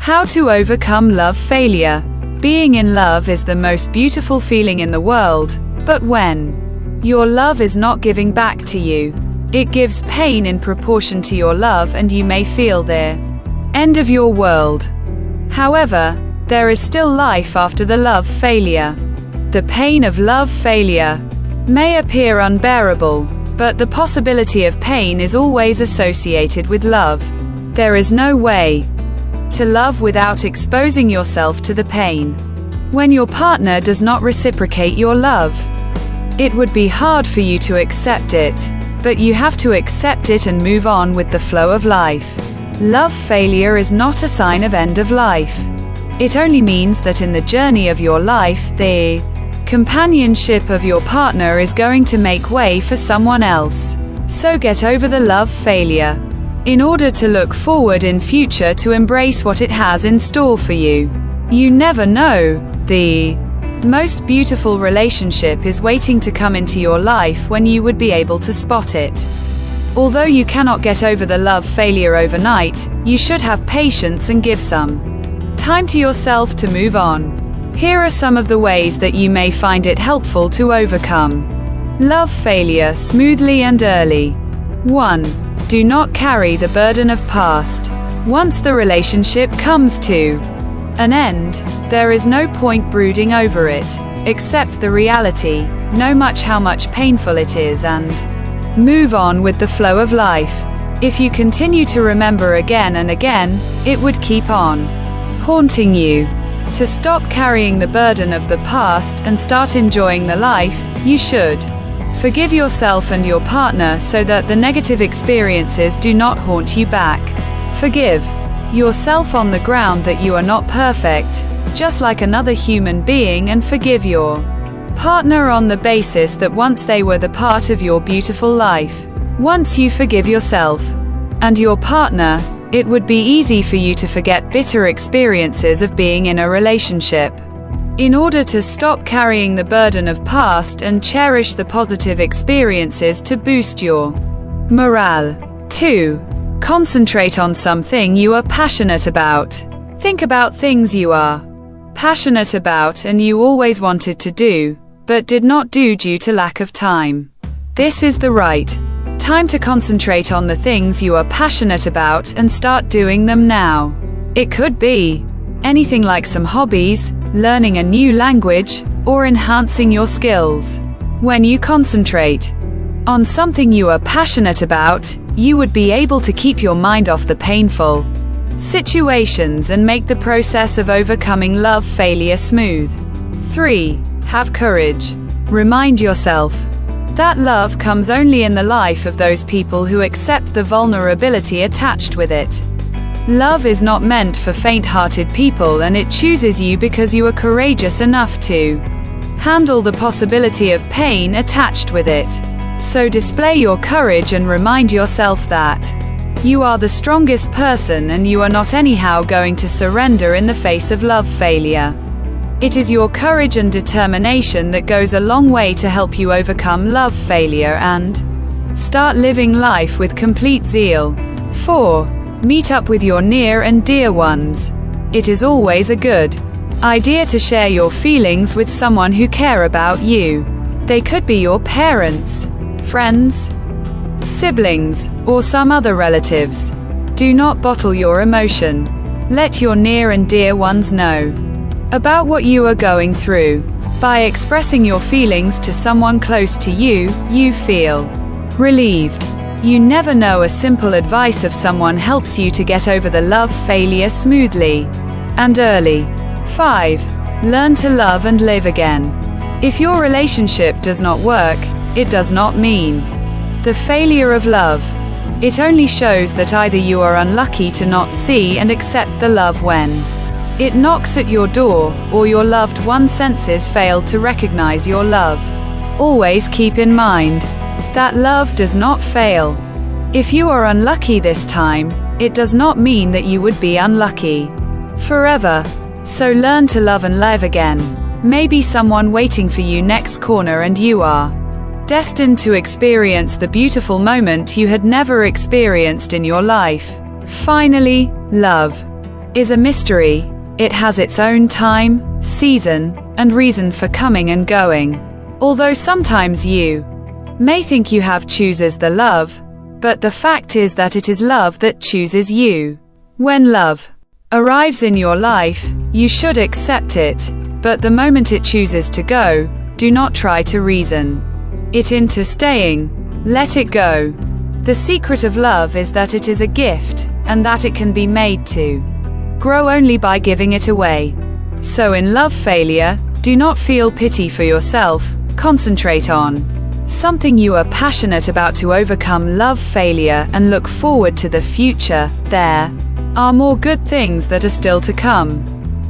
How to overcome love failure. Being in love is the most beautiful feeling in the world, but when your love is not giving back to you, it gives pain in proportion to your love, and you may feel the end of your world. However, there is still life after the love failure. The pain of love failure may appear unbearable, but the possibility of pain is always associated with love. There is no way to love without exposing yourself to the pain. When your partner does not reciprocate your love, it would be hard for you to accept it, but you have to accept it and move on with the flow of life. Love failure is not a sign of end of life. It only means that in the journey of your life, the companionship of your partner is going to make way for someone else. So get over the love failure in order to look forward in future to embrace what it has in store for you. You never know, the most beautiful relationship is waiting to come into your life when you would be able to spot it. Although you cannot get over the love failure overnight, you should have patience and give some time to yourself to move on. Here are some of the ways that you may find it helpful to overcome love failure smoothly and early. 1. Do not carry the burden of past. Once the relationship comes to an end, there is no point brooding over it. Accept the reality, no matter how much painful it is, and move on with the flow of life. If you continue to remember again and again, it would keep on haunting you. To stop carrying the burden of the past and start enjoying the life, you should forgive yourself and your partner so that the negative experiences do not haunt you back. Forgive yourself on the ground that you are not perfect, just like another human being, and forgive your partner on the basis that once they were the part of your beautiful life. Once you forgive yourself and your partner, it would be easy for you to forget bitter experiences of being in a relationship. In order to stop carrying the burden of past and cherish the positive experiences to boost your morale. 2. Concentrate on something you are passionate about. Think about things you are passionate about and you always wanted to do, but did not do due to lack of time. This is the right time to concentrate on the things you are passionate about and start doing them now. It could be anything like some hobbies, learning a new language, or enhancing your skills. When you concentrate on something you are passionate about, you would be able to keep your mind off the painful situations and make the process of overcoming love failure smooth. 3. Have courage. Remind yourself that love comes only in the life of those people who accept the vulnerability attached with it. Love is not meant for faint-hearted people, and it chooses you because you are courageous enough to handle the possibility of pain attached with it. So display your courage and remind yourself that you are the strongest person and you are not anyhow going to surrender in the face of love failure. It is your courage and determination that goes a long way to help you overcome love failure and start living life with complete zeal. 4. Meet up with your near and dear ones. It is always a good idea to share your feelings with someone who care about you. They could be your parents, friends, siblings, or some other relatives. Do not bottle your emotion. Let your near and dear ones know about what you are going through. By expressing your feelings to someone close to you, you feel relieved. You never know, a simple advice of someone helps you to get over the love failure smoothly and early. 5. Learn to love and live again. If your relationship does not work, it does not mean the failure of love. It only shows that either you are unlucky to not see and accept the love when it knocks at your door, or your loved one's senses fail to recognize your love. Always keep in mind that love does not fail. If you are unlucky this time, it does not mean that you would be unlucky forever. So learn to love and live again. Maybe someone waiting for you next corner, and you are destined to experience the beautiful moment you had never experienced in your life. Finally, love. is a mystery. It has its own time, season, and reason for coming and going. Although sometimes you may think you have chooses the love, but the fact is that it is love that chooses you. When love arrives in your life, you should accept it, but the moment it chooses to go, do not try to reason it into staying. Let it go. The secret of love is that it is a gift, and that it can be made to grow only by giving it away. So in love failure, do not feel pity for yourself, concentrate on something you are passionate about to overcome love failure and look forward to the future. There are more good things that are still to come.